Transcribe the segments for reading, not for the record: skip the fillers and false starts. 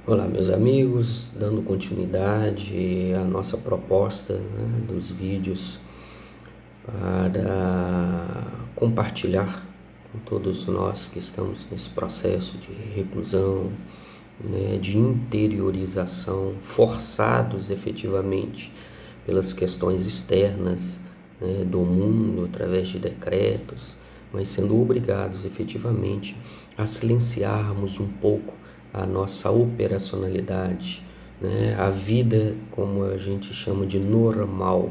Olá, meus amigos, dando continuidade à nossa proposta, dos vídeos para compartilhar com todos nós que estamos nesse processo de reclusão, de interiorização, forçados efetivamente pelas questões externas, do mundo através de decretos, mas sendo obrigados efetivamente a silenciarmos um pouco a nossa operacionalidade, a vida como a gente chama de normal,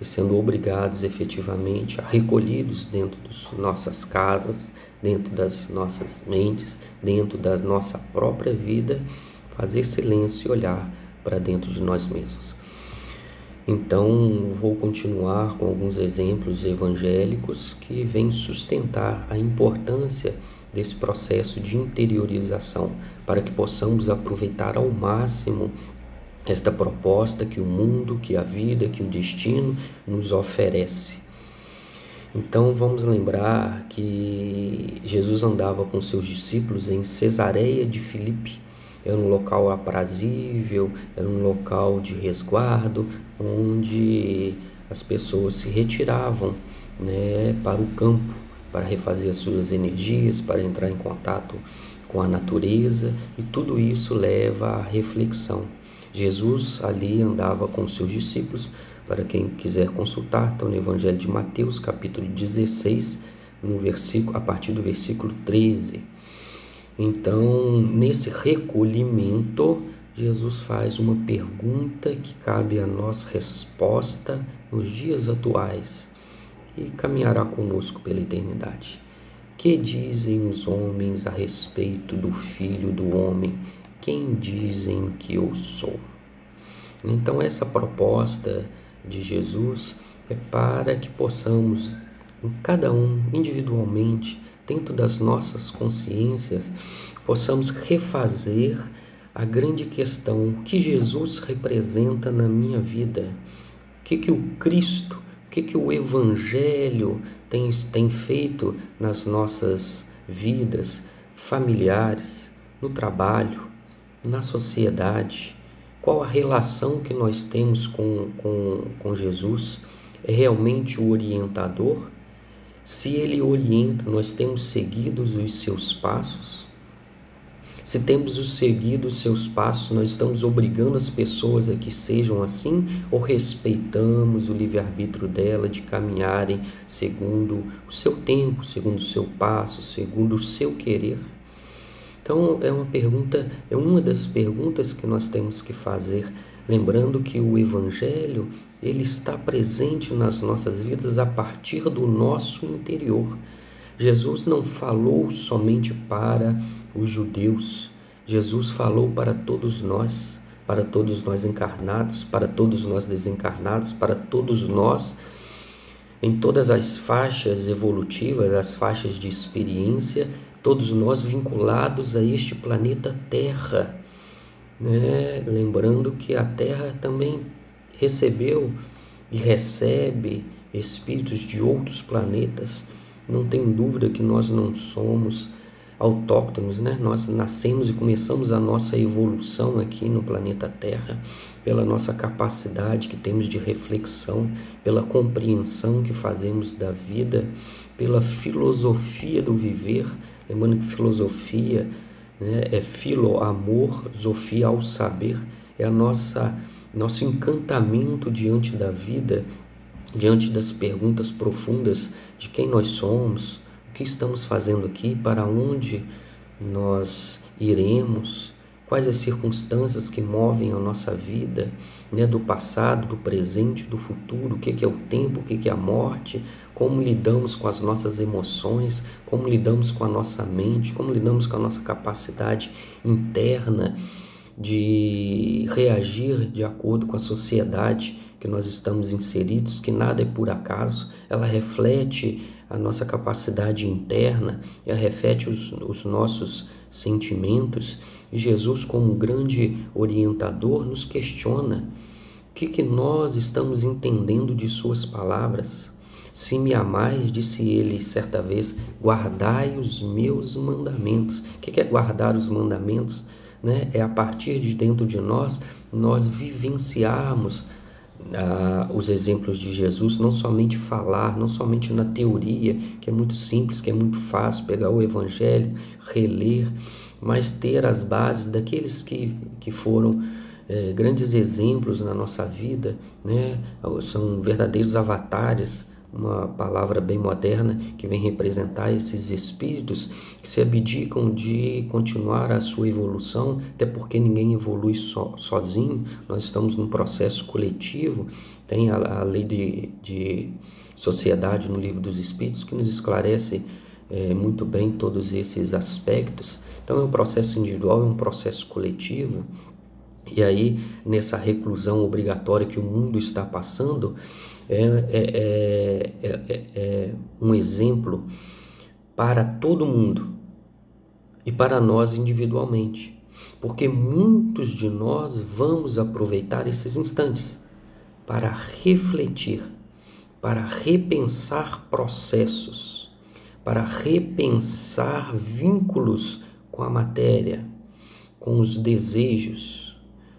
e sendo obrigados efetivamente a recolhidos dentro das nossas casas, dentro das nossas mentes, dentro da nossa própria vida, fazer silêncio e olhar para dentro de nós mesmos. Então, vou continuar com alguns exemplos evangélicos que vêm sustentar a importância desse processo de interiorização, para que possamos aproveitar ao máximo esta proposta que o mundo, que a vida, que o destino nos oferece. Então, vamos lembrar que Jesus andava com seus discípulos em Cesareia de Filipe. Era um local aprazível, era um local de resguardo, onde as pessoas se retiravam, para o campo, para refazer as suas energias, para entrar em contato com a natureza, e tudo isso leva à reflexão. Jesus ali andava com seus discípulos. Para quem quiser consultar, está no Evangelho de Mateus, capítulo 16, a partir do versículo 13. Então, nesse recolhimento, Jesus faz uma pergunta que cabe a nós resposta nos dias atuais e caminhará conosco pela eternidade. Que dizem os homens a respeito do Filho do Homem? Quem dizem que eu sou? Então, essa proposta de Jesus é para que possamos, cada um individualmente, dentro das nossas consciências, possamos refazer a grande questão: o que Jesus representa na minha vida? O que o Cristo, o que o Evangelho tem feito nas nossas vidas familiares, no trabalho, na sociedade? Qual a relação que nós temos com Jesus? É realmente o orientador? Se ele orienta, nós temos seguido os seus passos? Se temos seguido os seus passos, nós estamos obrigando as pessoas a que sejam assim, ou respeitamos o livre-arbítrio dela de caminharem segundo o seu tempo, segundo o seu passo, segundo o seu querer? Então, é uma das perguntas que nós temos que fazer, lembrando que o Evangelho, ele está presente nas nossas vidas a partir do nosso interior. Jesus não falou somente para os judeus, Jesus falou para todos nós encarnados, para todos nós desencarnados, para todos nós em todas as faixas evolutivas, as faixas de experiência, todos nós vinculados a este planeta Terra, Lembrando que a Terra também recebeu e recebe espíritos de outros planetas. Não tem dúvida que nós não somos autóctonos, Nós nascemos e começamos a nossa evolução aqui no planeta Terra pela nossa capacidade que temos de reflexão, pela compreensão que fazemos da vida, pela filosofia do viver. Lembrando que filosofia, é filo, amor, sofia, ao saber, é a nosso encantamento diante da vida, diante das perguntas profundas de quem nós somos, o que estamos fazendo aqui, para onde nós iremos, quais as circunstâncias que movem a nossa vida, do passado, do presente, do futuro, o que é o tempo, o que é a morte, como lidamos com as nossas emoções, como lidamos com a nossa mente, como lidamos com a nossa capacidade interna de reagir de acordo com a sociedade que nós estamos inseridos, que nada é por acaso. Ela reflete a nossa capacidade interna, ela reflete os nossos sentimentos, e Jesus, como grande orientador, nos questiona o que nós estamos entendendo de suas palavras. Se me amais, disse ele certa vez, guardai os meus mandamentos. O que é guardar os mandamentos? né? É a partir de dentro de nós vivenciarmos os exemplos de Jesus, não somente falar, não somente na teoria, que é muito simples, que é muito fácil pegar o Evangelho, reler, mas ter as bases daqueles que foram grandes exemplos na nossa vida, né? São verdadeiros avatares, uma palavra bem moderna que vem representar esses espíritos que se abdicam de continuar a sua evolução, até porque ninguém evolui sozinho, nós estamos num processo coletivo. Tem a lei de sociedade no Livro dos Espíritos que nos esclarece muito bem todos esses aspectos. Então é um processo individual, é um processo coletivo. E aí, nessa reclusão obrigatória que o mundo está passando, é um exemplo para todo mundo e para nós individualmente, porque muitos de nós vamos aproveitar esses instantes para refletir, para repensar processos, para repensar vínculos com a matéria, com os desejos,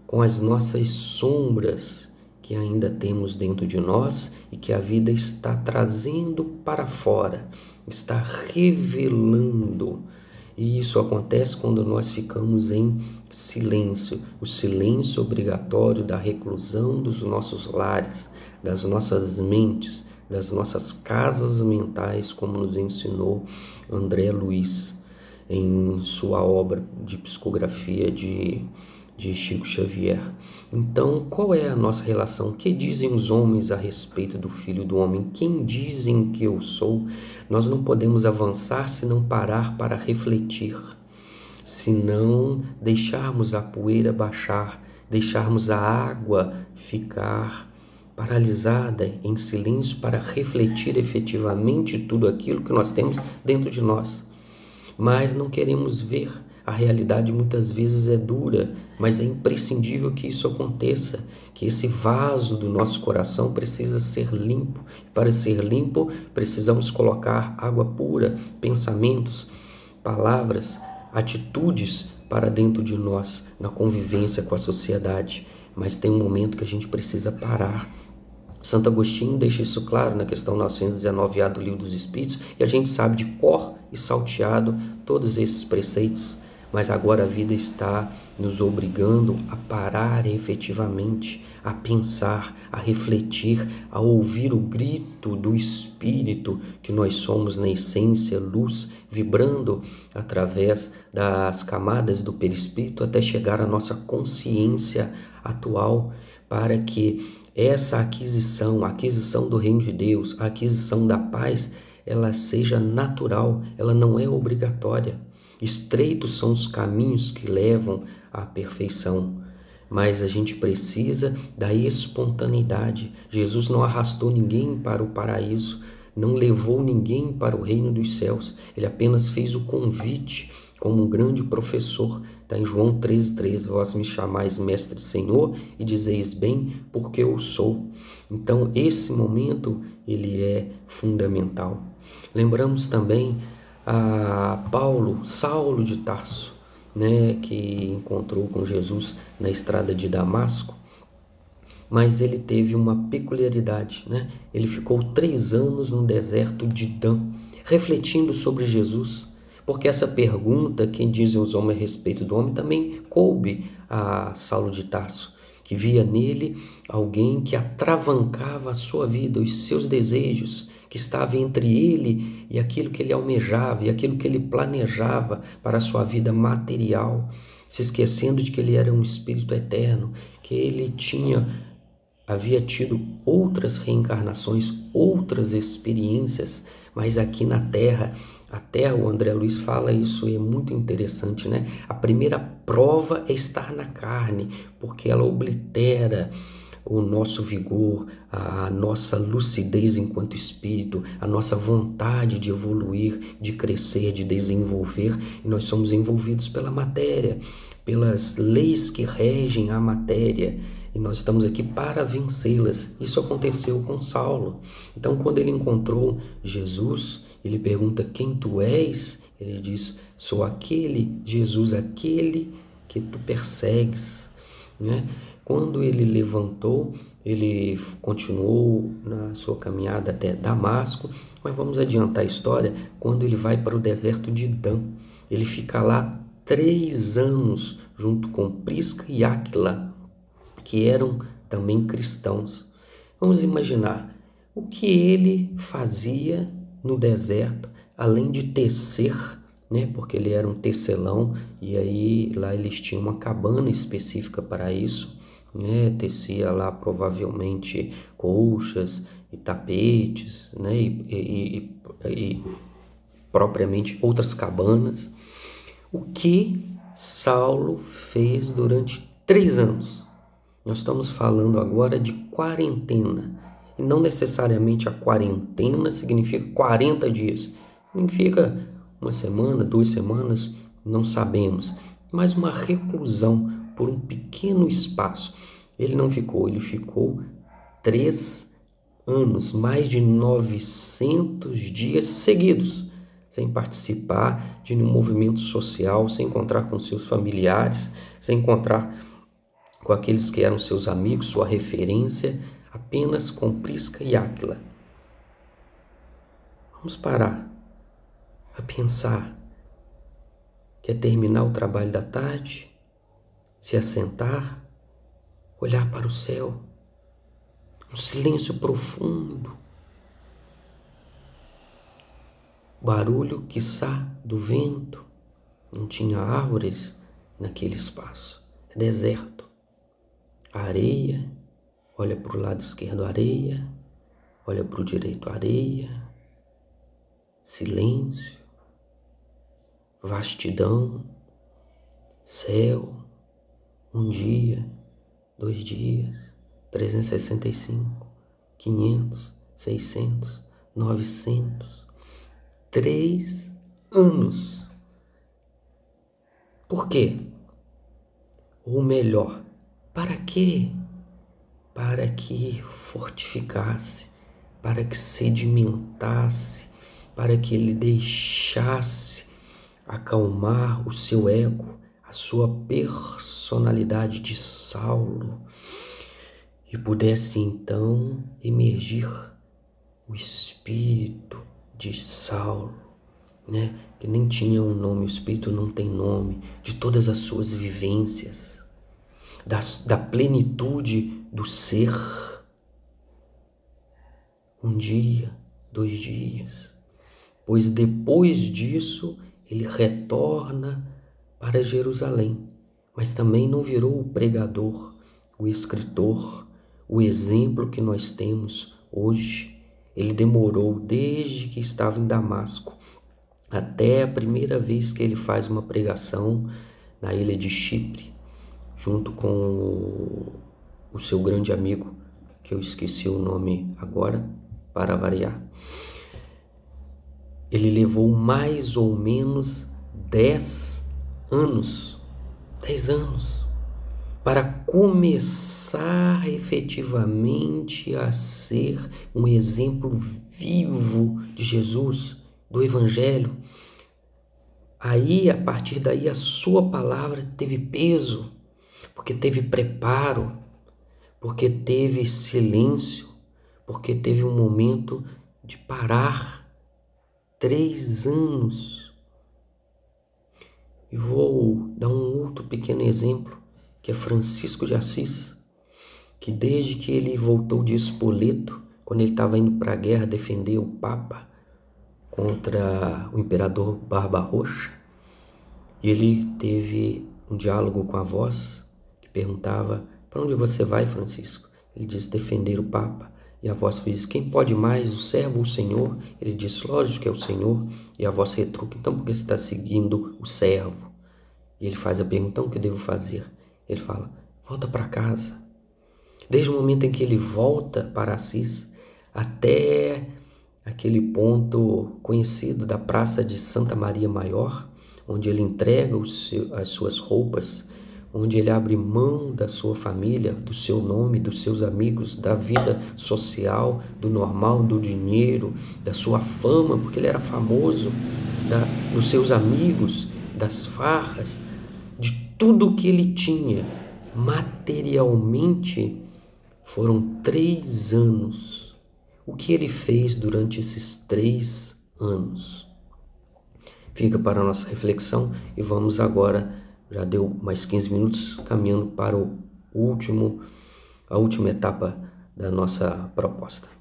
com as nossas sombras que ainda temos dentro de nós e que a vida está trazendo para fora, está revelando. E isso acontece quando nós ficamos em silêncio, o silêncio obrigatório da reclusão dos nossos lares, das nossas mentes, das nossas casas mentais, como nos ensinou André Luiz em sua obra de psicografia de Chico Xavier. Então, qual é a nossa relação? O que dizem os homens a respeito do Filho do Homem? Quem dizem que eu sou? Nós não podemos avançar se não parar para refletir, se não deixarmos a poeira baixar, deixarmos a água ficar paralisada em silêncio para refletir efetivamente tudo aquilo que nós temos dentro de nós. Mas não queremos ver. A realidade muitas vezes é dura, mas é imprescindível que isso aconteça, que esse vaso do nosso coração precisa ser limpo. Para ser limpo, precisamos colocar água pura, pensamentos, palavras, atitudes para dentro de nós, na convivência com a sociedade. Mas tem um momento que a gente precisa parar. Santo Agostinho deixa isso claro na questão 919A do Livro dos Espíritos, e a gente sabe de cor e salteado todos esses preceitos, mas agora a vida está nos obrigando a parar efetivamente, a pensar, a refletir, a ouvir o grito do Espírito que nós somos na essência, luz, vibrando através das camadas do perispírito até chegar à nossa consciência atual, para que essa aquisição, a aquisição do reino de Deus, a aquisição da paz, ela seja natural, ela não é obrigatória. Estreitos são os caminhos que levam à perfeição, mas a gente precisa da espontaneidade. Jesus não arrastou ninguém para o paraíso, não levou ninguém para o reino dos céus. Ele apenas fez o convite como um grande professor. Está em João 13,13, vós me chamais mestre e Senhor e dizeis bem porque eu sou. Então esse momento ele é fundamental. Lembramos também a Saulo de Tarso, né, que encontrou com Jesus na estrada de Damasco, mas ele teve uma peculiaridade, né? Ele ficou 3 anos no deserto de Dan, refletindo sobre Jesus, porque essa pergunta, quem dizem os homens a respeito do homem, também coube a Saulo de Tarso, que via nele alguém que atravancava a sua vida, os seus desejos, que estava entre ele e aquilo que ele almejava e aquilo que ele planejava para a sua vida material, se esquecendo de que ele era um espírito eterno, que ele havia tido outras reencarnações, outras experiências, mas aqui na Terra, o André Luiz fala isso e é muito interessante, né? A primeira prova é estar na carne, porque ela oblitera o nosso vigor, a nossa lucidez enquanto espírito, a nossa vontade de evoluir, de crescer, de desenvolver, e nós somos envolvidos pela matéria, pelas leis que regem a matéria, e nós estamos aqui para vencê-las. Isso aconteceu com Saulo. Então, quando ele encontrou Jesus, ele pergunta: quem tu és? Ele diz: sou aquele Jesus, aquele que tu persegues, né? Quando ele levantou, ele continuou na sua caminhada até Damasco, mas vamos adiantar a história. Quando ele vai para o deserto de Dan, ele fica lá 3 anos junto com Prisca e Áquila, que eram também cristãos. Vamos imaginar o que ele fazia no deserto, além de tecer, né? Porque ele era um tecelão, e aí lá eles tinham uma cabana específica para isso, né? Tecia lá provavelmente colchas e tapetes, né? E propriamente outras cabanas. O que Saulo fez durante 3 anos? Nós estamos falando agora de quarentena. E não necessariamente a quarentena significa 40 dias. Significa 1 semana, 2 semanas, não sabemos. Mas uma reclusão por um pequeno espaço. Ele não ficou, ele ficou 3 anos, mais de 900 dias seguidos, sem participar de nenhum movimento social, sem encontrar com seus familiares, sem encontrar com aqueles que eram seus amigos, sua referência, apenas com Prisca e Áquila. Vamos parar a pensar que é terminar o trabalho da tarde, se assentar, olhar para o céu, um silêncio profundo, barulho quiçá do vento, não tinha árvores naquele espaço, é deserto. Areia, olha para o lado esquerdo, areia, olha para o direito, areia, silêncio, vastidão, céu, 1 dia, 2 dias, 365, 500, 600, 900, 3 anos. Por quê? Ou melhor, para quê? Para que fortificasse, para que sedimentasse, para que ele deixasse acalmar o seu ego, a sua personalidade de Saulo, e pudesse então emergir o espírito de Saulo, né? Que nem tinha um nome, o espírito não tem nome, de todas as suas vivências, da plenitude do ser. 1 dia, 2 dias, pois depois disso ele retorna para Jerusalém, mas também não virou o pregador, o escritor, o exemplo que nós temos hoje. Ele demorou desde que estava em Damasco até a primeira vez que ele faz uma pregação na ilha de Chipre, junto com o seu grande amigo, que eu esqueci o nome agora, para variar. Ele levou mais ou menos 10 anos, 10 anos, para começar efetivamente a ser um exemplo vivo de Jesus, do Evangelho. Aí, a partir daí, a sua palavra teve peso, porque teve preparo, porque teve silêncio, porque teve um momento de parar. 3 anos. E vou dar um outro pequeno exemplo, que é Francisco de Assis, que desde que ele voltou de Spoleto, quando ele estava indo para a guerra defender o Papa contra o imperador Barba-Roxa, ele teve um diálogo com a voz que perguntava: para onde você vai, Francisco? Ele disse: defender o Papa. E a voz disse: quem pode mais, o servo ou o Senhor? Ele disse: lógico que é o Senhor. E a voz retruca: então por que você está seguindo o servo? E ele faz a pergunta: então o que devo fazer? Ele fala: volta para casa. Desde o momento em que ele volta para Assis até aquele ponto conhecido da Praça de Santa Maria Maior, onde ele entrega as suas roupas, onde ele abre mão da sua família, do seu nome, dos seus amigos, da vida social, do normal, do dinheiro, da sua fama, porque ele era famoso, dos seus amigos, das farras, de tudo que ele tinha materialmente foram 3 anos. O que ele fez durante esses 3 anos? Fica para a nossa reflexão e vamos agora, já deu mais 15 minutos, caminhando para a última etapa da nossa proposta.